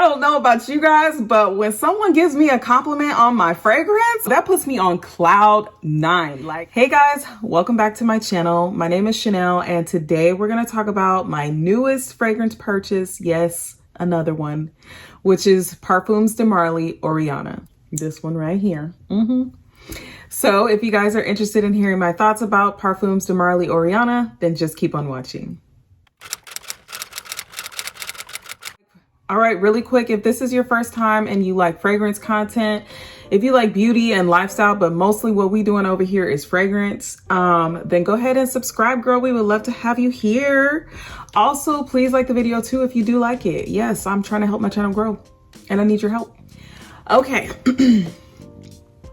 don't know about you guys, but when someone gives me a compliment on my fragrance, that puts me on cloud 9. Like, hey guys, welcome back to my channel. My name is Chanel, and today we're gonna talk about my newest fragrance purchase. Yes, another one, which is Parfums de Marly Oriana. This one right here. So if you guys are interested in hearing my thoughts about Parfums de Marly Oriana, then just keep on watching. All right, really quick, if this is your first time and you like fragrance content, if you like beauty and lifestyle, but mostly what we doing over here is fragrance, then go ahead and subscribe, girl. We would love to have you here. Also, please like the video too if you do like it. Yes, I'm trying to help my channel grow and I need your help. Okay.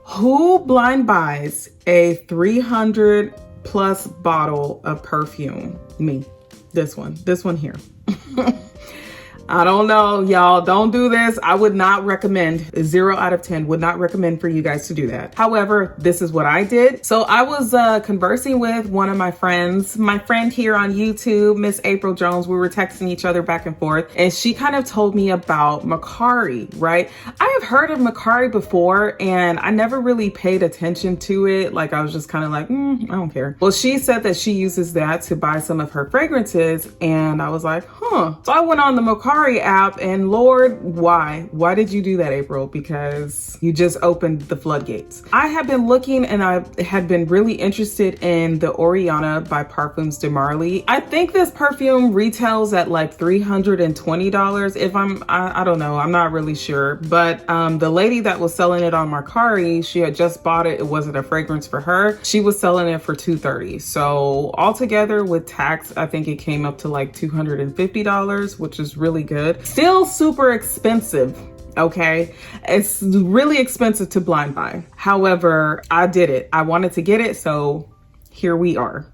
Who blind buys a 300 plus bottle of perfume? Me. This one here. I don't know, y'all. Don't do this. I would not recommend. 0 out of 10 would not recommend for you guys to do that. However, this is what I did. So I was conversing with one of my friends, my friend here on YouTube, Miss April Jones. We were texting each other back and forth, and she kind of told me about Macari, right? I have heard of Macari before, and I never really paid attention to it. Like, I was just kind of like, I don't care. Well, she said that she uses that to buy some of her fragrances, and I was like, huh. So I went on the Macari app, and Lord, why did you do that, April? Because you just opened the floodgates. I have been looking, and I had been really interested in the Oriana by Parfums de Marly. I think this perfume retails at like $320. If I don't know, I'm not really sure, but the lady that was selling it on Macari, she had just bought it. It wasn't a fragrance for her. She was selling it for $230. So altogether with tax, I think it came up to like $250, which is really good. Still super expensive, okay? It's really expensive to blind buy. However, I did it. I wanted to get it, so here we are.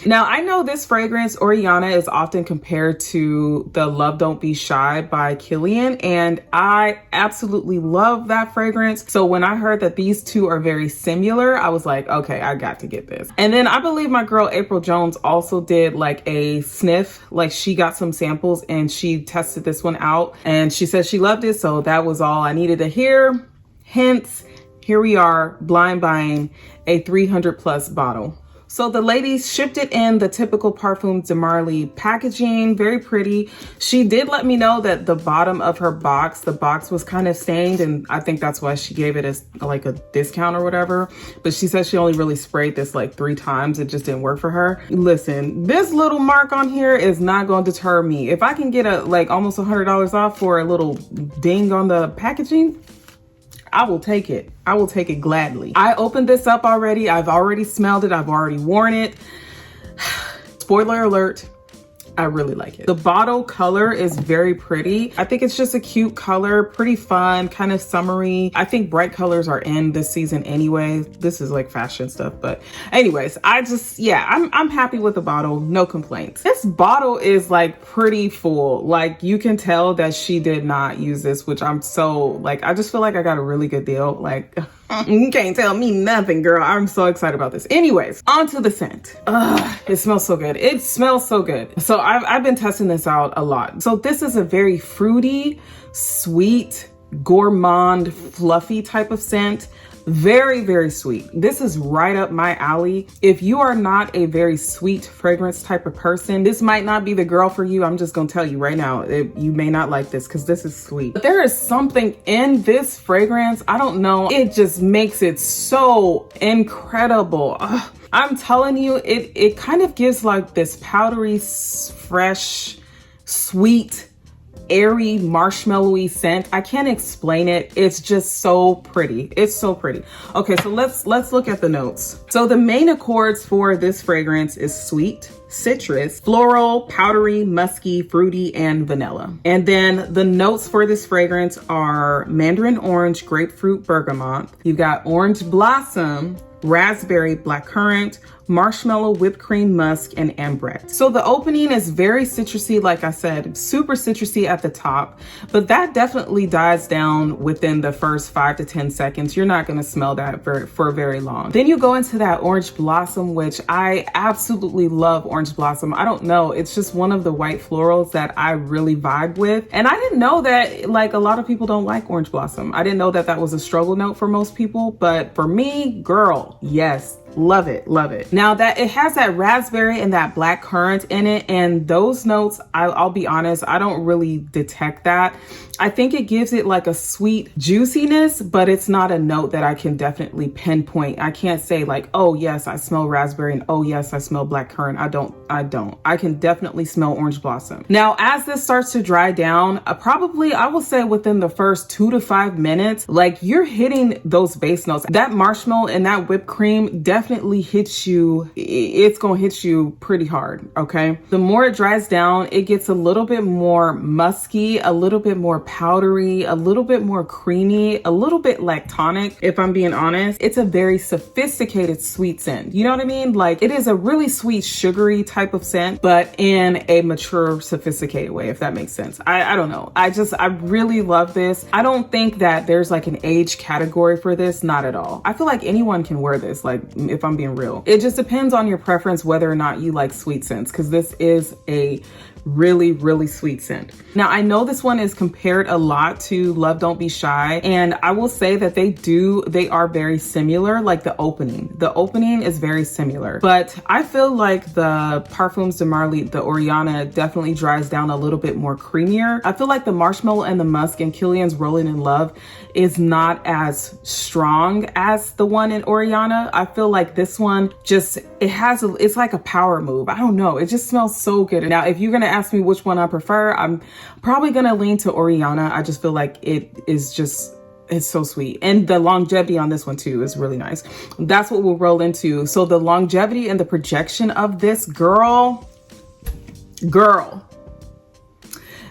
Now, I know this fragrance, Oriana, is often compared to the Love Don't Be Shy by Kilian, and I absolutely love that fragrance. So when I heard that these two are very similar, I was like, okay, I got to get this. And then I believe my girl April Jones also did like a sniff, like she got some samples and she tested this one out, and she said she loved it. So that was all I needed to hear. Hence, here we are blind buying a 300 plus bottle. So the ladies shipped it in the typical Parfums de Marly packaging, very pretty. She did let me know that the bottom of her box, the box was kind of stained, and I think that's why she gave it as like a discount or whatever. But she said she only really sprayed this like 3 times. It just didn't work for her. Listen, this little mark on here is not going to deter me. If I can get a like almost $100 off for a little ding on the packaging, I will take it. I will take it gladly. I opened this up already. I've already smelled it. I've already worn it. Spoiler alert, I really like it. The bottle color is very pretty. I think it's just a cute color, pretty fun, kind of summery. I think bright colors are in this season anyway. This is like fashion stuff, but anyways, I'm happy with the bottle, no complaints. This bottle is like pretty full. Like you can tell that she did not use this, which I'm so like, I just feel like I got a really good deal. Like, you can't tell me nothing, girl. I'm so excited about this. Anyways, on to the scent. It smells so good. It smells so good. So I've been testing this out a lot. So this is a very fruity, sweet, gourmand, fluffy type of scent. Very, very sweet. This is right up my alley. If you are not a very sweet fragrance type of person, this might not be the girl for you. I'm just gonna tell you right now, you may not like this because this is sweet. But there is something in this fragrance, I don't know, it just makes it so incredible. I'm telling you, it kind of gives like this powdery, fresh, sweet, airy, marshmallowy scent. I can't explain it. It's just so pretty. It's so pretty. Okay, so let's look at the notes. So the main accords for this fragrance is sweet, citrus, floral, powdery, musky, fruity, and vanilla. And then the notes for this fragrance are mandarin orange, grapefruit, bergamot. You've got orange blossom, raspberry, blackcurrant, marshmallow, whipped cream, musk, and ambrette. So the opening is very citrusy, like I said, super citrusy at the top, but that definitely dies down within the first 5 to 10 seconds. You're not gonna smell that for very long. Then you go into that orange blossom, which I absolutely love orange blossom. I don't know, it's just one of the white florals that I really vibe with. And I didn't know that like a lot of people don't like orange blossom. I didn't know that that was a struggle note for most people, but for me, girl, yes. Love it, love it. Now that it has that raspberry and that black currant in it, and those notes, I'll be honest, I don't really detect that. I think it gives it like a sweet juiciness, but it's not a note that I can definitely pinpoint. I can't say like, oh yes, I smell raspberry, and oh yes, I smell black currant. I don't. I can definitely smell orange blossom. Now, as this starts to dry down, probably I will say within the first 2 to 5 minutes, like you're hitting those base notes. That marshmallow and that whipped cream definitely hits you. It's gonna hit you pretty hard, okay? The more it dries down, it gets a little bit more musky, a little bit more powdery, a little bit more creamy, a little bit lactonic, if I'm being honest. It's a very sophisticated sweet scent. You know what I mean? Like it is a really sweet, sugary type of scent, but in a mature, sophisticated way, if that makes sense. I don't know. I really love this. I don't think that there's like an age category for this, not at all. I feel like anyone can wear this, like if I'm being real. It just depends on your preference whether or not you like sweet scents, because this is a really sweet scent. Now I know this one is compared a lot to Love Don't Be Shy, and I will say that they are very similar. Like the opening is very similar, but I feel like the Parfums de Marly, the Oriana, definitely dries down a little bit more creamier. I feel like the marshmallow and the musk and Kilian's Rolling in Love is not as strong as the one in Oriana. I feel like this one just, it's like a power move. I don't know, it just smells so good. Now if you're gonna ask me which one I prefer, I'm probably gonna lean to Oriana. I just feel like it's so sweet. And the longevity on this one too is really nice. That's what we'll roll into. So the longevity and the projection of this, girl,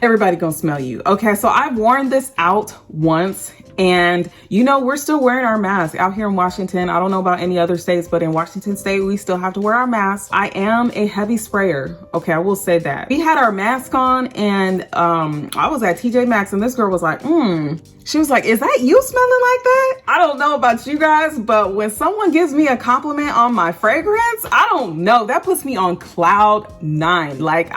everybody gonna smell you. Okay, so I've worn this out once, and you know, we're still wearing our mask out here in Washington. I don't know about any other states, but in Washington state, we still have to wear our masks. I am a heavy sprayer. Okay, I will say that. We had our mask on, and I was at TJ Maxx, and this girl was like, she was like, is that you smelling like that? I don't know about you guys, but when someone gives me a compliment on my fragrance, I don't know, that puts me on cloud 9. Like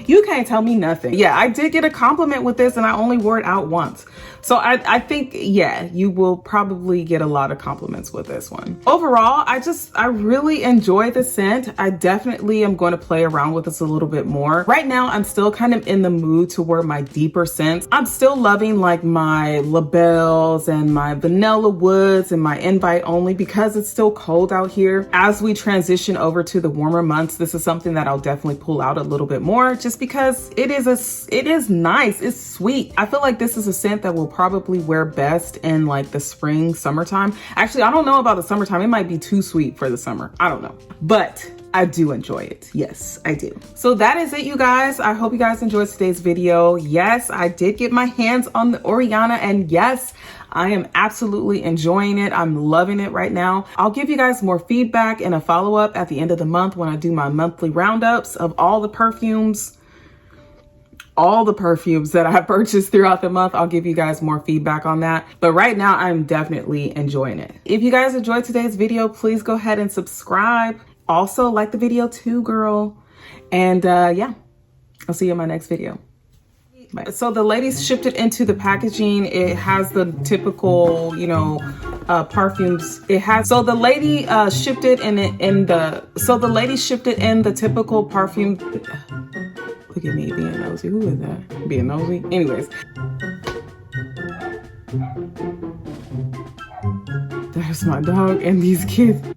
you can't tell me nothing. Yeah, I did get a compliment with this, and I only wore it out once. So I think, yeah, you will probably get a lot of compliments with this one. Overall, I really enjoy the scent. I definitely am going to play around with this a little bit more. Right now, I'm still kind of in the mood to wear my deeper scents. I'm still loving like my labels and my vanilla woods and my invite only, because it's still cold out here. As we transition over to the warmer months, this is something that I'll definitely pull out a little bit more, just because it is nice. It's sweet. I feel like this is a scent that will probably wear best in like the spring, summertime. Actually, I don't know about the summertime. It might be too sweet for the summer. I don't know, but I do enjoy it. Yes, I do. So that is it, you guys. I hope you guys enjoyed today's video. Yes, I did get my hands on the Oriana, and yes, I am absolutely enjoying it. I'm loving it right now. I'll give you guys more feedback and a follow-up at the end of the month when I do my monthly roundups of all the perfumes that I purchased throughout the month. I'll give you guys more feedback on that. But right now, I'm definitely enjoying it. If you guys enjoyed today's video, please go ahead and subscribe. Also, like the video too, girl. And yeah, I'll see you in my next video. Bye. So the ladies shipped it into the packaging. It has the typical, you know, perfumes. It has, so the lady shipped it in the typical perfume. Look at me being nosy. Who is that? Being nosy? Anyways. There's my dog and these kids.